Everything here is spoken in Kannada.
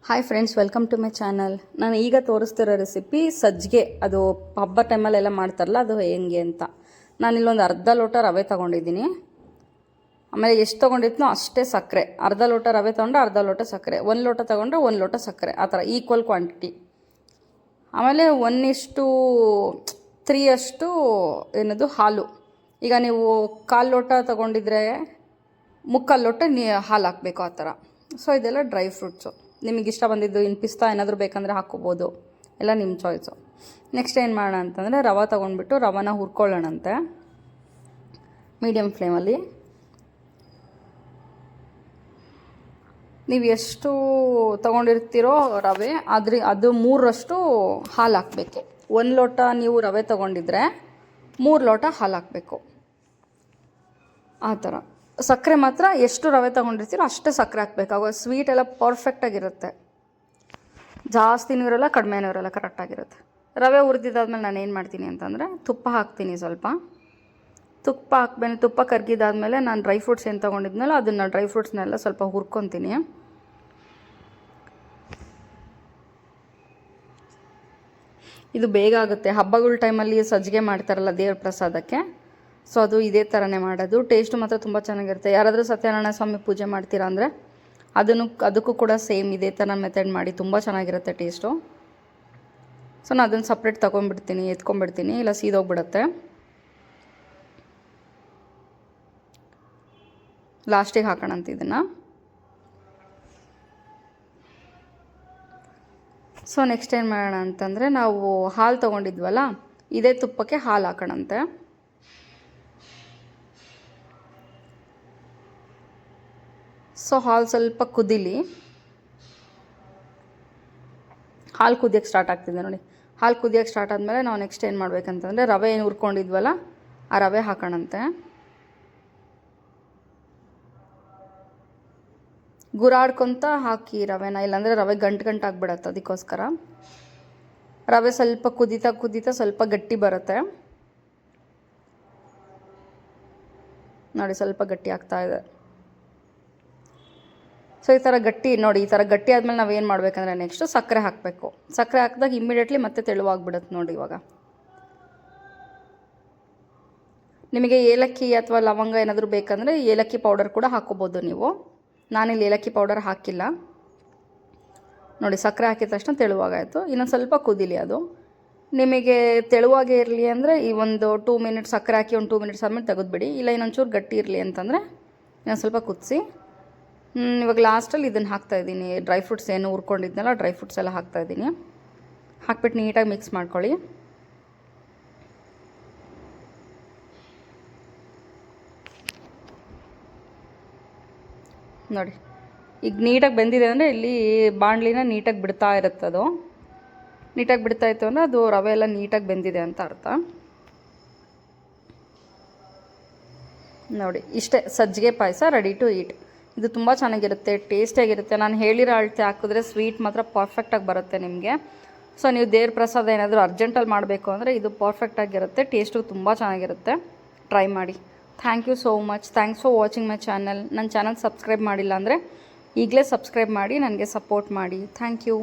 Hi friends, welcome to my channel. ನಾನು ಈಗ ತೋರಿಸ್ತಿರೋ ರೆಸಿಪಿ ಸಜ್ಜಿಗೆ. ಅದು ಹಬ್ಬ ಟೈಮಲ್ಲೆಲ್ಲ ಮಾಡ್ತಾರಲ್ಲ, ಅದು ಹೆಂಗೆ ಅಂತ. ನಾನಿಲ್ಲೊಂದು ಅರ್ಧ ಲೋಟ ರವೆ ತೊಗೊಂಡಿದ್ದೀನಿ. ಆಮೇಲೆ ಎಷ್ಟು ತೊಗೊಂಡಿದ್ನೋ ಅಷ್ಟೇ ಸಕ್ಕರೆ. ಅರ್ಧ ಲೋಟ ರವೆ ತೊಗೊಂಡ್ರೆ ಅರ್ಧ ಲೋಟ ಸಕ್ಕರೆ, 1 ಲೋಟ ತೊಗೊಂಡ್ರೆ 1 ಲೋಟ ಸಕ್ಕರೆ, ಆ ಥರ ಈಕ್ವಲ್ ಕ್ವಾಂಟಿಟಿ. ಆಮೇಲೆ 1:3 ಅಷ್ಟು ಏನದು ಹಾಲು. ಈಗ ನೀವು 1/4 ಲೋಟ ತೊಗೊಂಡಿದ್ರೆ 3/4 ಲೋಟ ಹಾಲು ಹಾಕಬೇಕು, ಆ ಥರ. ಸೊ ಇದೆಲ್ಲ ಡ್ರೈ ಫ್ರೂಟ್ಸು. ನಿಮಗೆ ಇಷ್ಟ ಬಂದಿದ್ದು ಇನ್ನು ಪಿಸ್ತಾ ಏನಾದರೂ ಬೇಕಂದರೆ ಹಾಕ್ಕೋಬೋದು, ಎಲ್ಲ ನಿಮ್ಮ ಚಾಯ್ಸು. ನೆಕ್ಸ್ಟ್ ಏನು ಮಾಡೋಣ ಅಂತಂದರೆ, ರವೆ ತೊಗೊಂಡ್ಬಿಟ್ಟು ರವೆನ ಹುರ್ಕೊಳ್ಳೋಣಂತೆ ಮೀಡಿಯಮ್ ಫ್ಲೇಮಲ್ಲಿ. ನೀವು ಎಷ್ಟು ತೊಗೊಂಡಿರ್ತೀರೋ ರವೆ ಅದು 3ರಷ್ಟು ಹಾಲು ಹಾಕಬೇಕು. 1 ಲೋಟ ನೀವು ರವೆ ತೊಗೊಂಡಿದ್ರೆ 3 ಲೋಟ ಹಾಲು ಹಾಕಬೇಕು, ಆ ಥರ. ಸಕ್ಕರೆ ಮಾತ್ರ ಎಷ್ಟು ರವೆ ತೊಗೊಂಡಿರ್ತೀರೋ ಅಷ್ಟೇ ಸಕ್ಕರೆ ಹಾಕಬೇಕು. ಆವಾಗ ಸ್ವೀಟ್ ಎಲ್ಲ ಪರ್ಫೆಕ್ಟಾಗಿರುತ್ತೆ, ಜಾಸ್ತಿನೂ ಇರೋಲ್ಲ ಕಡಿಮೆನೂ ಇರೋಲ್ಲ, ಕರೆಕ್ಟಾಗಿರುತ್ತೆ. ರವೆ ಹುರಿದಿದ್ದಾದ್ಮೇಲೆ ನಾನು ಏನು ಮಾಡ್ತೀನಿ ಅಂತಂದರೆ, ತುಪ್ಪ ಹಾಕ್ತೀನಿ ಸ್ವಲ್ಪ. ತುಪ್ಪ ಹಾಕ್ಮೇಲೆ ತುಪ್ಪ ಕರಗಿದಾದ್ಮೇಲೆ ನಾನು ಡ್ರೈ ಫ್ರೂಟ್ಸ್ ಏನು ತೊಗೊಂಡಿದ್ನಲ್ಲ ಅದನ್ನು ಡ್ರೈ ಫ್ರೂಟ್ಸ್ನೆಲ್ಲ ಸ್ವಲ್ಪ ಹುರ್ಕೊತೀನಿ. ಇದು ಬೇಗ ಆಗುತ್ತೆ. ಹಬ್ಬಗಳ ಟೈಮಲ್ಲಿ ಸಜ್ಜಿಗೆ ಮಾಡ್ತಾರಲ್ಲ ದೇವ್ರ ಪ್ರಸಾದಕ್ಕೆ, ಸೊ ಅದು ಇದೇ ಥರನೇ ಮಾಡೋದು. ಟೇಸ್ಟು ಮಾತ್ರ ತುಂಬ ಚೆನ್ನಾಗಿರುತ್ತೆ. ಯಾರಾದರೂ ಸತ್ಯನಾರಾಯಣ ಸ್ವಾಮಿ ಪೂಜೆ ಮಾಡ್ತೀರಾ ಅಂದರೆ ಅದಕ್ಕೂ ಕೂಡ ಸೇಮ್ ಇದೇ ಥರ ಮೆಥಡ್ ಮಾಡಿ, ತುಂಬ ಚೆನ್ನಾಗಿರುತ್ತೆ ಟೇಸ್ಟು. ಸೊ ನಾನು ಅದನ್ನು ಸಪ್ರೇಟ್ ಎತ್ಕೊಂಡ್ಬಿಡ್ತೀನಿ, ಇಲ್ಲ ಸೀದೋಗ್ಬಿಡುತ್ತೆ. ಲಾಸ್ಟಿಗೆ ಹಾಕೋಣಂತ ಇದನ್ನು. ಸೊ ನೆಕ್ಸ್ಟ್ ಏನು ಮಾಡೋಣ ಅಂತಂದರೆ, ನಾವು ಹಾಲು ತೊಗೊಂಡಿದ್ವಲ್ಲ, ಇದೇ ತುಪ್ಪಕ್ಕೆ ಹಾಲು ಹಾಕೋಣಂತೆ. ಸೊ ಹಾಲು ಸ್ವಲ್ಪ ಕುದೀಲಿ. ಹಾಲು ಕುದಿಯೋಕ್ಕೆ ಸ್ಟಾರ್ಟ್ ಆಗ್ತಿದೆ ನೋಡಿ. ಹಾಲು ಕುದಿಯೋಕ್ಕೆ ಸ್ಟಾರ್ಟ್ ಆದಮೇಲೆ ನಾವು ನೆಕ್ಸ್ಟ್ ಏನು ಮಾಡಬೇಕಂತಂದರೆ, ರವೆ ಏನು ಹುರ್ಕೊಂಡಿದ್ವಲ್ಲ ಆ ರವೆ ಹಾಕೋಣಂತೆ. ಗುರಾಡ್ಕೊತ ಹಾಕಿ ರವೆನ, ಇಲ್ಲಾಂದರೆ ರವೆ ಗಂಟು ಆಗಿಬಿಡತ್ತೆ. ಅದಕ್ಕೋಸ್ಕರ ರವೆ ಸ್ವಲ್ಪ ಕುದೀತಾ ಸ್ವಲ್ಪ ಗಟ್ಟಿ ಬರುತ್ತೆ ನೋಡಿ, ಸ್ವಲ್ಪ ಗಟ್ಟಿ ಆಗ್ತಾ ಇದೆ. ಸೊ ಈ ಥರ ಗಟ್ಟಿ ನೋಡಿ, ಈ ಥರ ಗಟ್ಟಿ ಆದಮೇಲೆ ನಾವು ಏನು ಮಾಡಬೇಕಂದ್ರೆ ನೆಕ್ಸ್ಟು ಸಕ್ಕರೆ ಹಾಕಬೇಕು. ಸಕ್ಕರೆ ಹಾಕಿದಾಗ ಇಮ್ಮಿಡಿಯೇಟ್ಲಿ ಮತ್ತೆ ತೆಳುವಾಗಿಬಿಡುತ್ತೆ ನೋಡಿ. ಇವಾಗ ನಿಮಗೆ ಏಲಕ್ಕಿ ಅಥವಾ ಲವಂಗ ಏನಾದರೂ ಬೇಕಂದರೆ ಏಲಕ್ಕಿ ಪೌಡರ್ ಕೂಡ ಹಾಕ್ಕೋಬೋದು ನೀವು. ನಾನಿಲ್ಲಿ ಏಲಕ್ಕಿ ಪೌಡರ್ ಹಾಕಿಲ್ಲ ನೋಡಿ. ಸಕ್ಕರೆ ಹಾಕಿದ ತಕ್ಷಣ ತೆಳುವಾಗಾಯಿತು. ಇನ್ನೊಂದು ಸ್ವಲ್ಪ ಕುದೀಲಿ ಅದು. ನಿಮಗೆ ತೆಳುವಾಗೇ ಇರಲಿ ಅಂದರೆ ಈ ಒಂದು 2 ಮಿನಿಟ್ಸ್ ಸಕ್ಕರೆ ಹಾಕಿ ಒಂದು 2 ಮಿನಿಟ್ಸ್ ಆದಮೇಲೆ ತೆಗೆದುಬಿಡಿ. ಇಲ್ಲ ಇನ್ನೊಂಚೂರು ಗಟ್ಟಿ ಇರಲಿ ಅಂತಂದರೆ ಇನ್ನೊಂದು ಸ್ವಲ್ಪ ಕುದಿಸಿ. ಇವಾಗ ಲಾಸ್ಟಲ್ಲಿ ಇದನ್ನು ಹಾಕ್ತಾಯಿದ್ದೀನಿ, ಡ್ರೈ ಫ್ರೂಟ್ಸ್ ಏನು ಹುರ್ಕೊಂಡಿದ್ನಲ್ಲ ಡ್ರೈ ಫ್ರೂಟ್ಸ್ ಎಲ್ಲ ಹಾಕ್ತಾಯಿದ್ದೀನಿ. ಹಾಕ್ಬಿಟ್ಟು ನೀಟಾಗಿ ಮಿಕ್ಸ್ ಮಾಡ್ಕೊಳ್ಳಿ. ನೋಡಿ ಈಗ ನೀಟಾಗಿ ಬೆಂದಿದೆ ಅಂದರೆ ಇಲ್ಲಿ ಬಾಣಲಿನ ನೀಟಾಗಿ ಬಿಡ್ತಾ ಇರುತ್ತೆ. ಅದು ನೀಟಾಗಿ ಬಿಡ್ತಾಯಿತ್ತು ಅಂದರೆ ಅದು ರವೆ ಎಲ್ಲ ನೀಟಾಗಿ ಬೆಂದಿದೆ ಅಂತ ಅರ್ಥ. ನೋಡಿ ಇಷ್ಟೇ, ಸಜ್ಜಿಗೆ ಪಾಯಸ ರೆಡಿ ಟು ಈಟ್. ಇದು ತುಂಬ ಚೆನ್ನಾಗಿರುತ್ತೆ, ಟೇಸ್ಟಿಯಾಗಿರುತ್ತೆ. ನಾನು ಹೇಳಿರೋ ಅಳತೆ ಹಾಕಿದ್ರೆ ಸ್ವೀಟ್ ಮಾತ್ರ ಪರ್ಫೆಕ್ಟಾಗಿ ಬರುತ್ತೆ ನಿಮಗೆ. ಸೊ ನೀವು ದೇವ್ರ ಪ್ರಸಾದ ಏನಾದರೂ ಅರ್ಜೆಂಟಲ್ಲಿ ಮಾಡಬೇಕು ಅಂದರೆ ಇದು ಪರ್ಫೆಕ್ಟಾಗಿರುತ್ತೆ, ಟೇಸ್ಟು ತುಂಬ ಚೆನ್ನಾಗಿರುತ್ತೆ. ಟ್ರೈ ಮಾಡಿ. Thank you so much. Thanks for watching my channel. ನನ್ನ ಚಾನಲ್ ಸಬ್ಸ್ಕ್ರೈಬ್ ಮಾಡಿಲ್ಲ ಅಂದರೆ ಈಗಲೇ ಸಬ್ಸ್ಕ್ರೈಬ್ ಮಾಡಿ ನನಗೆ ಸಪೋರ್ಟ್ ಮಾಡಿ. Thank you.